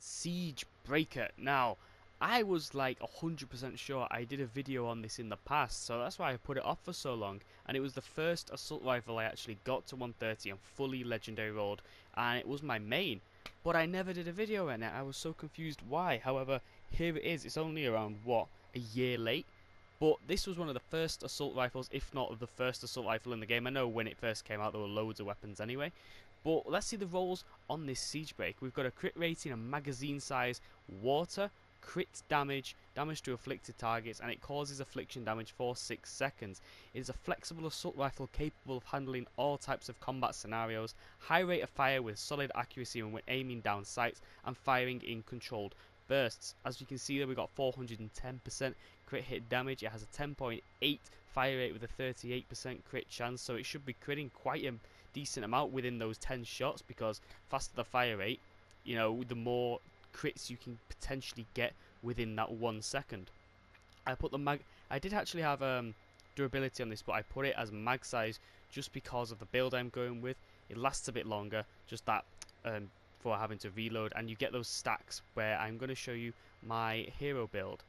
SIEGEBREAKER. Now, I was like 100% sure I did a video on this in the past, so that's why I put it off for so long. And it was the first assault rifle I actually got to 130 and fully legendary rolled, and it was my main. But I never did a video on it. I was so confused why. However, here it is. It's only around, what, a year late? But this was one of the first assault rifles, if not the first assault rifle in the game. I know when it first came out there were loads of weapons anyway. But let's see the rolls on this SIEGEBREAKER. We've got a crit rating, a magazine size, water, crit damage, damage to afflicted targets, and it causes affliction damage for 6 seconds. It is a flexible assault rifle capable of handling all types of combat scenarios, high rate of fire with solid accuracy when aiming down sights, and firing in controlled bursts. As you can see there, we got 410% crit hit damage. It has a 10.8 fire rate with a 38% crit chance, so it should be critting quite a decent amount within those 10 shots, because faster the fire rate, you know, the more crits you can potentially get within that 1 second. I did actually have durability on this, but I put it as mag size just because of the build I'm going with. It lasts a bit longer, just that for having to reload, and you get those stacks where I'm going to show you my hero build.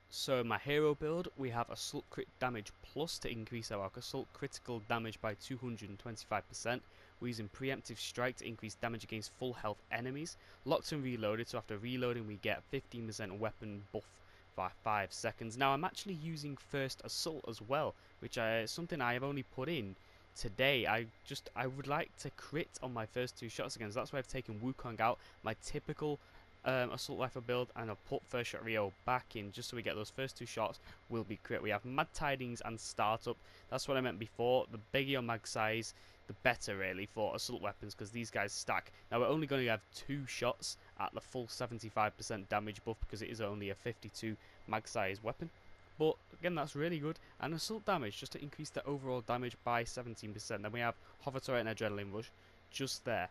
So in my hero build, we have Assault Crit Damage Plus to increase our Assault Critical Damage by 225%. We're using Preemptive Strike to increase damage against full health enemies. Locked and Reloaded, so after reloading we get 15% weapon buff for 5 seconds. Now I'm actually using First Assault as well, which is something I have only put in today. I would like to crit on my first 2 shots again, so that's why I've taken Wukong out, my typical assault rifle build, and I'll put First Shot Rio back in just so we get those first 2 shots will be crit. We have Mad Tidings and Startup. That's what I meant before. The bigger your mag size, the better really for assault weapons, because these guys stack. Now we're only going to have 2 shots at the full 75% damage buff because it is only a 52 mag size weapon. But again, that's really good. And assault damage, just to increase the overall damage by 17%. Then we have Hover Turret and Adrenaline Rush just there.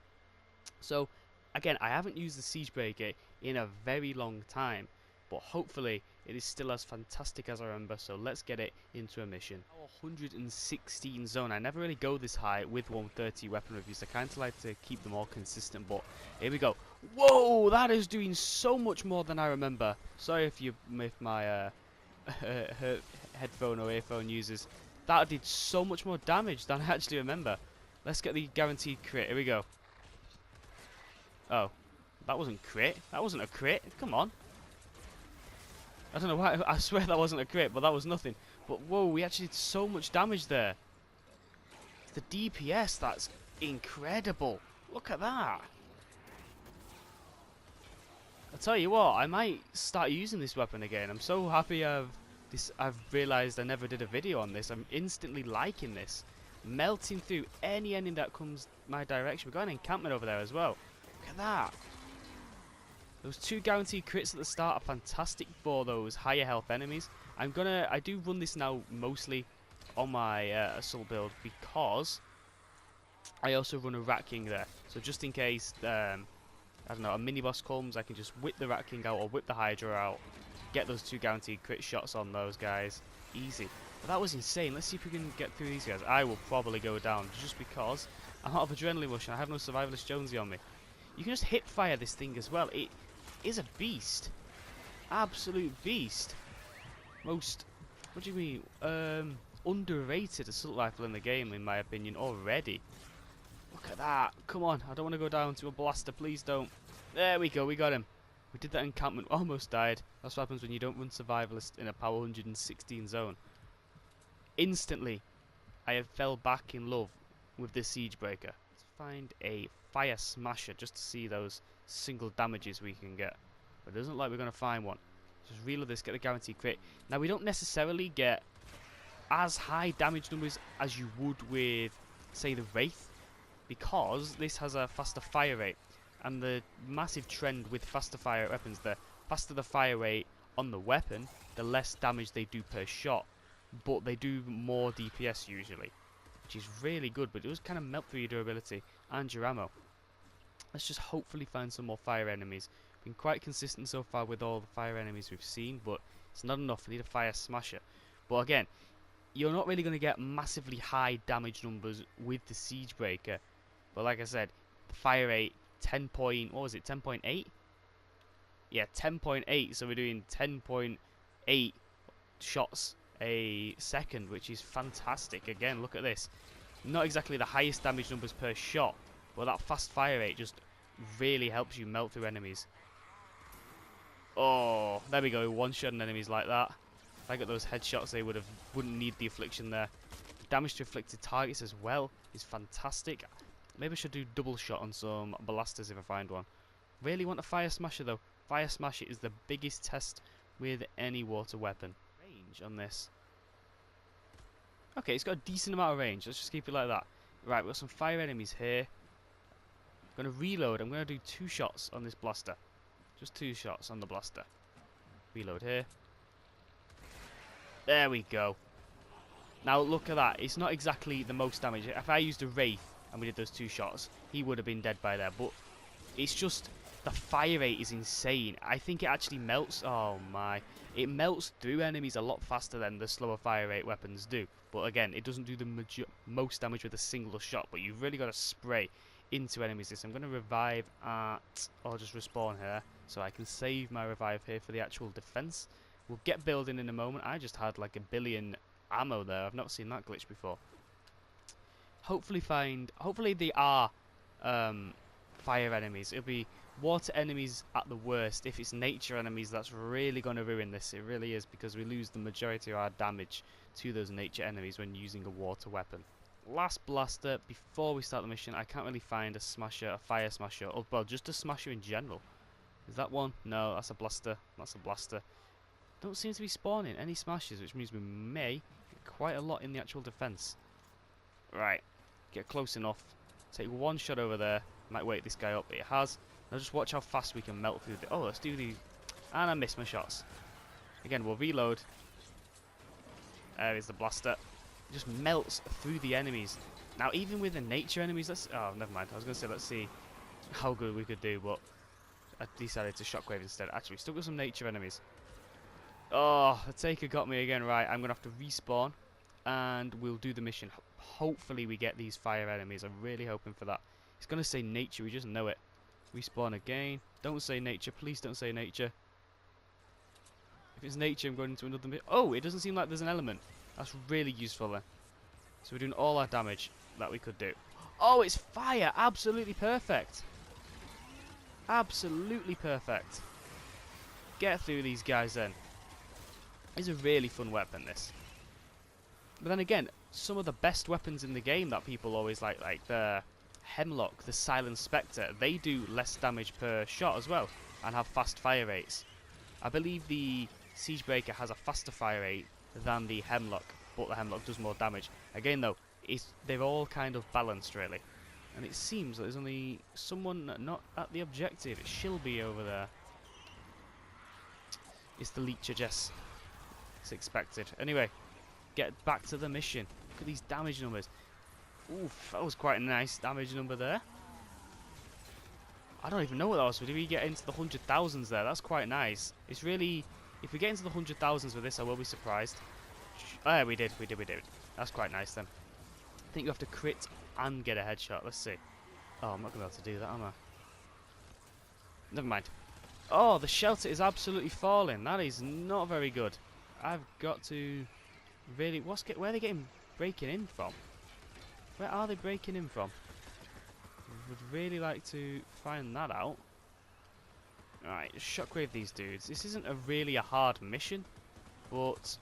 So again, I haven't used the SIEGEBREAKER in a very long time, but hopefully it is still as fantastic as I remember, so let's get it into a mission. 116 zone. I never really go this high with 130 weapon reviews. I kind of like to keep them all consistent, but here we go. Whoa, that is doing so much more than I remember. Sorry if my headphone or earphone users. That did so much more damage than I actually remember. Let's get the guaranteed crit. Here we go. Oh, that wasn't crit. That wasn't a crit. Come on. I don't know why. I swear that wasn't a crit, but that was nothing. But whoa, we actually did so much damage there. The DPS, that's incredible. Look at that. I'll tell you what, I might start using this weapon again. I'm so happy I've realised I never did a video on this. I'm instantly liking this. Melting through any enemy that comes my direction. We've got an encampment over there as well. Look at that. Those 2 guaranteed crits at the start are fantastic for those higher health enemies. I do run this now mostly on my assault build because I also run a Rat King there. So just in case, I don't know, a mini boss comes, I can just whip the Rat King out or whip the Hydra out, get those 2 guaranteed crit shots on those guys. Easy. But that was insane. Let's see if we can get through these guys. I will probably go down just because I'm out of Adrenaline Rush and I have no Survivalist Jonesy on me. You can just hip fire this thing as well. It is a beast. Absolute beast. Most, what do you mean, underrated assault rifle in the game in my opinion already. Look at that. Come on, I don't want to go down to a blaster, please don't. There we go, we got him. We did that encampment, almost died. That's what happens when you don't run Survivalist in a power 116 zone. Instantly, I have fell back in love with this SIEGEBREAKER. Let's find a Fire Smasher just to see those single damages we can get. But it doesn't look like we're going to find one. Just reload this, get the guaranteed crit. Now we don't necessarily get as high damage numbers as you would with, say, the Wraith, because this has a faster fire rate. And the massive trend with faster fire weapons, the faster the fire rate on the weapon, the less damage they do per shot. But they do more DPS usually, which is really good, but it does kind of melt through your durability and your ammo. Let's just hopefully find some more fire enemies. Been quite consistent so far with all the fire enemies we've seen, but it's not enough. We need a Fire Smasher. But again, you're not really going to get massively high damage numbers with the SIEGEBREAKER. But like I said, the fire rate 10 point, what was it, 10.8? Yeah, 10.8. So we're doing 10.8 shots a second, which is fantastic. Again, look at this. Not exactly the highest damage numbers per shot, but that fast fire rate just really helps you melt through enemies. Oh, there we go. One-shotting enemies like that. If I got those headshots, they wouldn't need the affliction there. Damage to afflicted targets as well is fantastic. Maybe I should do double shot on some blasters if I find one. Really want a fire smasher though. Fire smasher is the biggest test with any water weapon. Range on this. Okay, it's got a decent amount of range. Let's just keep it like that. Right, we've got some fire enemies here. I'm going to reload. I'm going to do 2 shots on this blaster. Just 2 shots on the blaster. Reload here. There we go. Now look at that. It's not exactly the most damage. If I used a Wraith and we did those 2 shots, he would have been dead by there. But it's just the fire rate is insane. I think it actually melts. Oh my. It melts through enemies a lot faster than the slower fire rate weapons do. But again, it doesn't do the most damage with a single shot. But you've really got to spray into enemies. I'm going to revive at... I'll just respawn here. So I can save my revive here for the actual defense. We'll get building in a moment. I just had like 1 billion ammo there. I've not seen that glitch before. Hopefully they are fire enemies. It'll be water enemies at the worst. If it's nature enemies, that's really going to ruin this. It really is, because we lose the majority of our damage to those nature enemies when using a water weapon. Last blaster before we start the mission. I can't really find a smasher, a fire smasher, or well, just a smasher in general. Is that one? No, that's a blaster. That's a blaster. Don't seem to be spawning any smashes, which means we may get quite a lot in the actual defense. Right, get close enough. Take 1 shot over there. Might wake this guy up, but it has. Now just watch how fast we can melt through the... Oh, let's do the... And I missed my shots. Again, we'll reload. There is the blaster. It just melts through the enemies. Now, even with the nature enemies, let's... Oh, never mind. I was going to say, let's see how good we could do, but I decided to shockwave instead. Actually, still got some nature enemies. Oh, the taker got me again. Right, I'm going to have to respawn, and we'll do the mission. Hopefully we get these fire enemies. I'm really hoping for that. It's going to say nature. We just know it. Respawn again. Don't say nature. Please don't say nature. If it's nature, I'm going into another bit. Oh, it doesn't seem like there's an element. That's really useful then. So we're doing all our damage that we could do. Oh, it's fire. Absolutely perfect. Absolutely perfect. Get through these guys then. It's a really fun weapon, this. But then again, some of the best weapons in the game that people always like the Hemlock, the Silent Spectre, they do less damage per shot as well, and have fast fire rates. I believe the Siegebreaker has a faster fire rate than the Hemlock, but the Hemlock does more damage. Again though, they're all kind of balanced really. And it seems that there's only someone not at the objective. It's Shilby over there. It's the Leecher, Jess. It's expected. Anyway, get back to the mission. Look at these damage numbers. Oof, that was quite a nice damage number there. I don't even know what that was. Did we get into the 100,000s there? That's quite nice. It's really... If we get into the 100,000s with this, I will be surprised. We did. That's quite nice then. I think you have to crit and get a headshot. Let's see. Oh, I'm not going to be able to do that, am I? Never mind. Oh, the shelter is absolutely falling. That is not very good. I've got to really... Where are they breaking in from? Where are they breaking in from? Would really like to find that out. Alright, shockwave these dudes. This isn't really a hard mission, but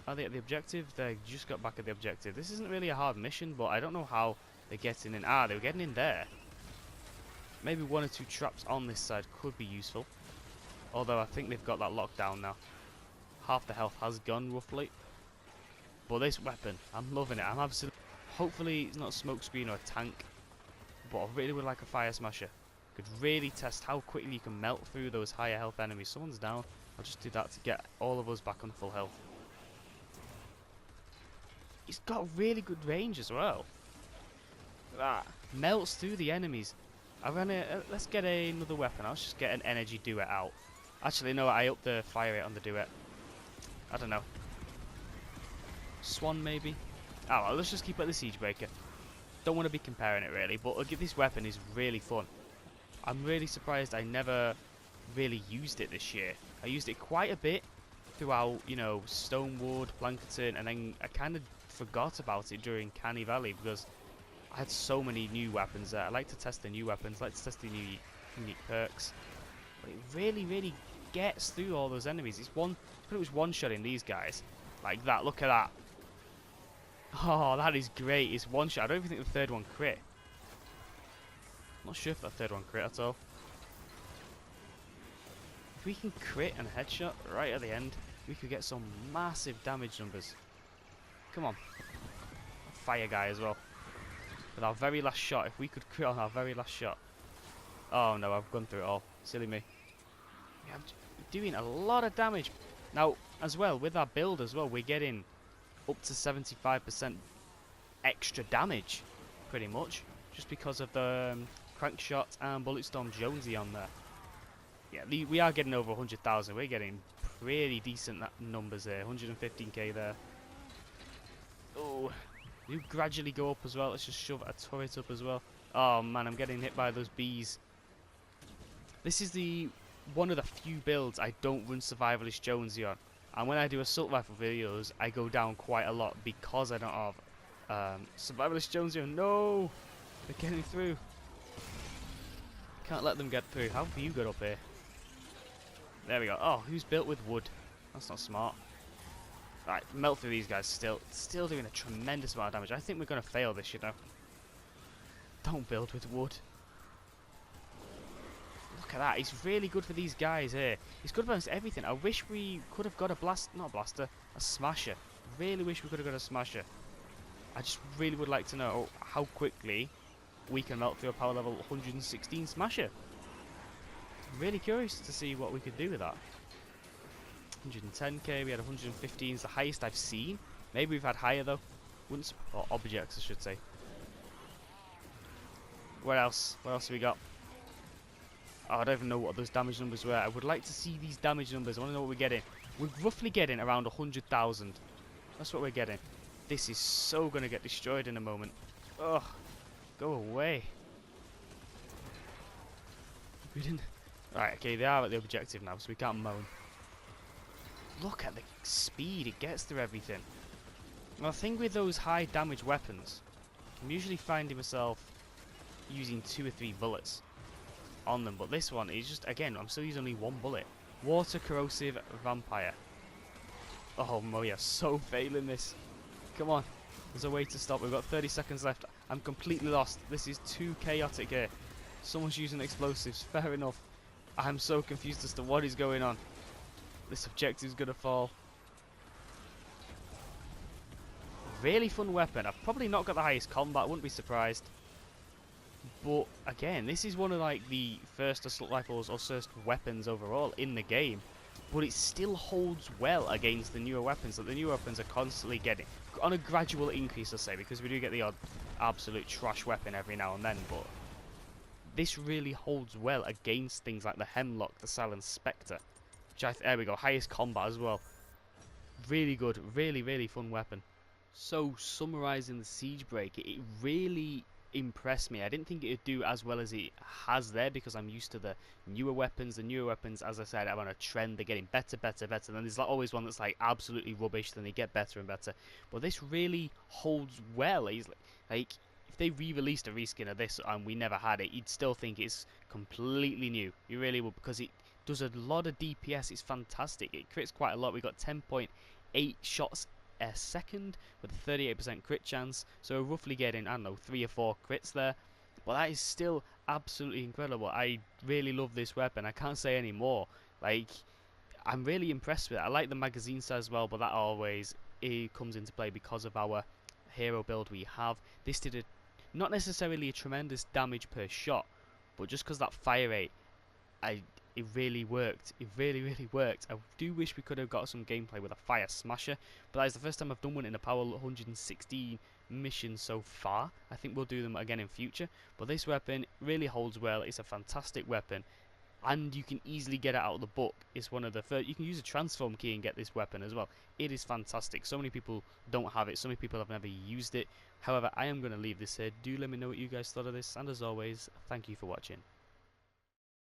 are they at the objective? They just got back at the objective. This isn't really a hard mission, but I don't know how they're getting in. Ah, they were getting in there. Maybe 1 or 2 traps on this side could be useful. Although I think they've got that lockdown now. Half the health has gone roughly. But this weapon, I'm loving it. I'm absolutely... Hopefully it's not a smoke screen or a tank. But I really would like a fire smasher. Could really test how quickly you can melt through those higher health enemies. Someone's down. I'll just do that to get all of us back on full health. He's got really good range as well. That melts through the enemies. Let's get another weapon. I'll just get an energy duet out. Actually, no, I upped the fire rate on the duet. I don't know. Swan maybe? Oh, well, let's just keep it the Siegebreaker. Don't want to be comparing it really, but this weapon is really fun. I'm really surprised I never really used it this year. I used it quite a bit throughout, you know, Stonewood, Plankerton, and then I kind of forgot about it during Canny Valley because I had so many new weapons there. I like to test the new weapons, I like to test the new unique perks. But it really, really gets through all those enemies. It's pretty much one-shotting these guys. Like that, look at that. Oh, that is great. It's one shot. I don't even think the third one crit. I'm not sure if that third one crit at all. If we can crit and headshot right at the end, we could get some massive damage numbers. Come on. Fire guy as well. With our very last shot, if we could crit on our very last shot. Oh no, I've gone through it all. Silly me. Yeah, I'm doing a lot of damage. Now, as well, with our build as well, we're getting up to 75% extra damage, pretty much. Just because of the Crankshot and Bulletstorm Jonesy on there. Yeah, we are getting over 100,000. We're getting pretty decent numbers there. 115k there. Oh, you gradually go up as well. Let's just shove a turret up as well. Oh man, I'm getting hit by those bees. This is one of the few builds I don't run Survivalist Jonesy on. And when I do assault rifle videos, I go down quite a lot because I don't have Survivalist Jonesy on. No! They're getting through. Can't let them get through. How have you got up here? There we go. Oh, who's built with wood? That's not smart. Right, melt through these guys still. Still doing a tremendous amount of damage. I think we're going to fail this, you know. Don't build with wood. Look at that. He's really good for these guys here. He's good against everything. I wish we could have got a smasher. Really wish we could have got a smasher. I just really would like to know how quickly we can melt through a power level 116 smasher. Really curious to see what we could do with that. 110k, we had 115, it's the highest I've seen. Maybe we've had higher though. Or objects, I should say. What else? What else have we got? Oh, I don't even know what those damage numbers were. I would like to see these damage numbers. I want to know what we're getting. We're roughly getting around 100,000. That's what we're getting. This is so going to get destroyed in a moment. Ugh. Go away. We didn't... Right, okay, they are at the objective now, so we can't moan. Look at the speed it gets through everything. Now, the thing with those high damage weapons, I'm usually finding myself using 2 or 3 bullets on them, but this one is just, again, I'm still using only 1 bullet. Water Corrosive Vampire. Oh, we are so failing this. Come on, there's a way to stop. We've got 30 seconds left. I'm completely lost. This is too chaotic here. Someone's using explosives, fair enough. I'm so confused as to what is going on. This objective's gonna fall. Really fun weapon. I've probably not got the highest combat, I wouldn't be surprised. But again, this is one of like the first assault rifles or first weapons overall in the game. But it still holds well against the newer weapons. Like the newer weapons are constantly getting on a gradual increase, I'll say, because we do get the odd absolute trash weapon every now and then. But this really holds well against things like the Hemlock, the Silent Spectre. Which there we go, highest combat as well. Really good, really, really fun weapon. So, summarising the Siegebreaker, it really impressed me. I didn't think it would do as well as it has there because I'm used to the newer weapons. The newer weapons, as I said, are on a trend. They're getting better, better, better. Then there's like always one that's like absolutely rubbish, then they get better and better. But this really holds well. Like if they re-released a reskin of this and we never had it, you'd still think it's completely new. You really would, because it does a lot of DPS. It's fantastic. It crits quite a lot. We got 10.8 shots a second with a 38% crit chance, so we're roughly getting, I don't know, 3 or 4 crits there, but that is still absolutely incredible. I really love this weapon. I can't say any more. Like, I'm really impressed with it. I like the magazine size as well, but that always comes into play because of our hero build we have. This did not necessarily a tremendous damage per shot, but just because that fire rate, it really worked. It really, really worked. I do wish we could have got some gameplay with a fire smasher, but that is the first time I've done one in a power 116 mission so far. I think we'll do them again in future, but this weapon really holds well. It's a fantastic weapon, and you can easily get it out of the book. It's one of the first. You can use a transform key and get this weapon as well. It is fantastic. So many people don't have it. So many people have never used it. However, I am going to leave this here. Do let me know what you guys thought of this, and as always, thank you for watching.